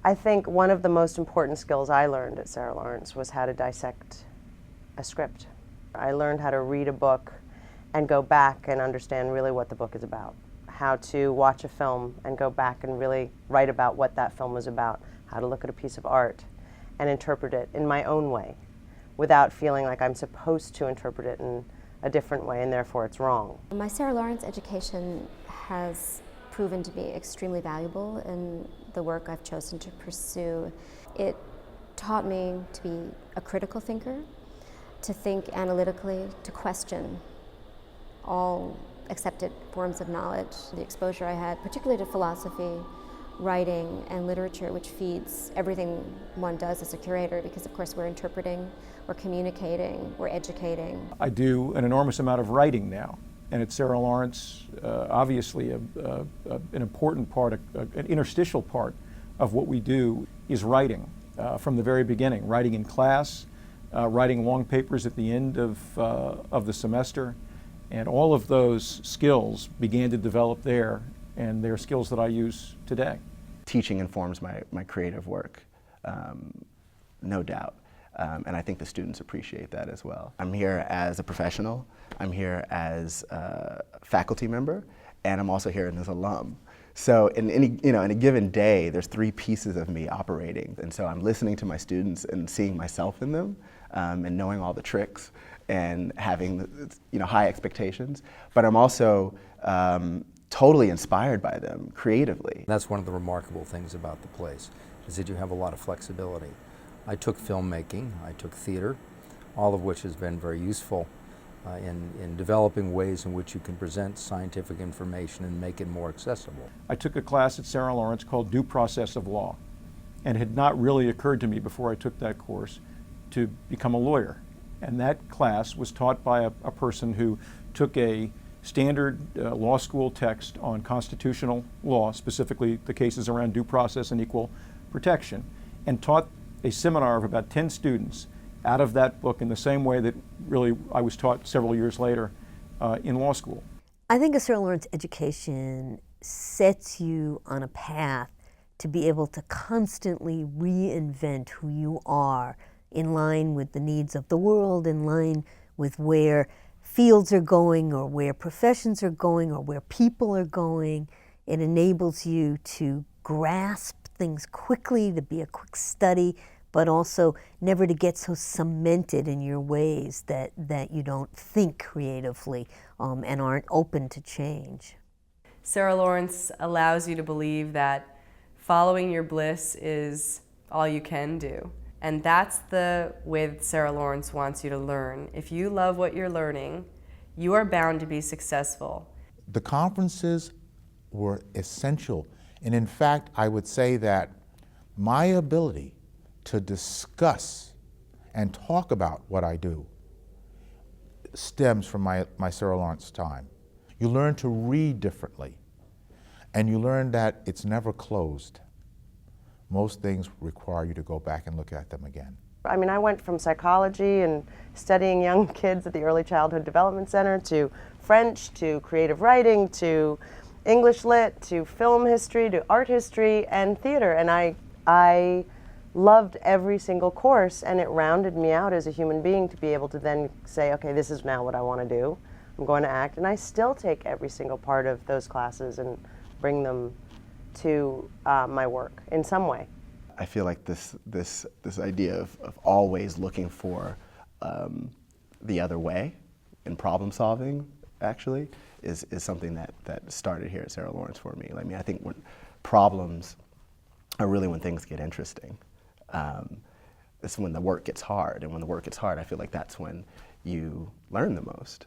I think one of the most important skills I learned at Sarah Lawrence was how to dissect a script. I learned how to read a book and go back and understand really what the book is about. How to watch a film and go back and really write about what that film was about. How to look at a piece of art and interpret it in my own way without feeling like I'm supposed to interpret it in a different way and therefore it's wrong. My Sarah Lawrence education has proven to be extremely valuable in the work I've chosen to pursue. It taught me to be a critical thinker, to think analytically, to question all accepted forms of knowledge. The exposure I had, particularly to philosophy, writing, and literature, which feeds everything one does as a curator, because of course we're interpreting, we're communicating, we're educating. I do an enormous amount of writing now, and at Sarah Lawrence, obviously an important part, an interstitial part of what we do is writing from the very beginning, writing in class, writing long papers at the end of the semester, and all of those skills began to develop there, and they're skills that I use today. Teaching informs my creative work, no doubt, and I think the students appreciate that as well. I'm here as a professional, I'm here as a faculty member, and I'm also here as an alum. So in a given day, there's 3 pieces of me operating, and so I'm listening to my students and seeing myself in them, and knowing all the tricks, and having high expectations. But I'm also totally inspired by them creatively. That's one of the remarkable things about the place, is that you have a lot of flexibility. I took filmmaking, I took theater, all of which has been very useful in developing ways in which you can present scientific information and make it more accessible. I took a class at Sarah Lawrence called Due Process of Law, and it had not really occurred to me before I took that course to become a lawyer. And that class was taught by a person who took a standard law school text on constitutional law, specifically the cases around due process and equal protection, and taught a seminar of about 10 students out of that book in the same way that really I was taught several years later in law school. I think a Sarah Lawrence education sets you on a path to be able to constantly reinvent who you are in line with the needs of the world, in line with where fields are going or where professions are going or where people are going. It enables you to grasp things quickly, to be a quick study, but also never to get so cemented in your ways that you don't think creatively and aren't open to change. Sarah Lawrence allows you to believe that following your bliss is all you can do. And that's the way that Sarah Lawrence wants you to learn. If you love what you're learning, you are bound to be successful. The conferences were essential. And in fact, I would say that my ability to discuss and talk about what I do stems from my Sarah Lawrence time. You learn to read differently, and you learn that it's never closed. Most things require you to go back and look at them again. I mean, I went from psychology and studying young kids at the Early Childhood Development Center to French, to creative writing, to English lit, to film history, to art history, and theater. And I loved every single course, and it rounded me out as a human being to be able to then say, okay, this is now what I want to do. I'm going to act. And I still take every single part of those classes and bring them to my work in some way. I feel like this idea of always looking for the other way in problem solving, actually, is something that started here at Sarah Lawrence for me. I mean, I think when problems are really when things get interesting. It's when the work gets hard, and when the work gets hard, I feel like that's when you learn the most.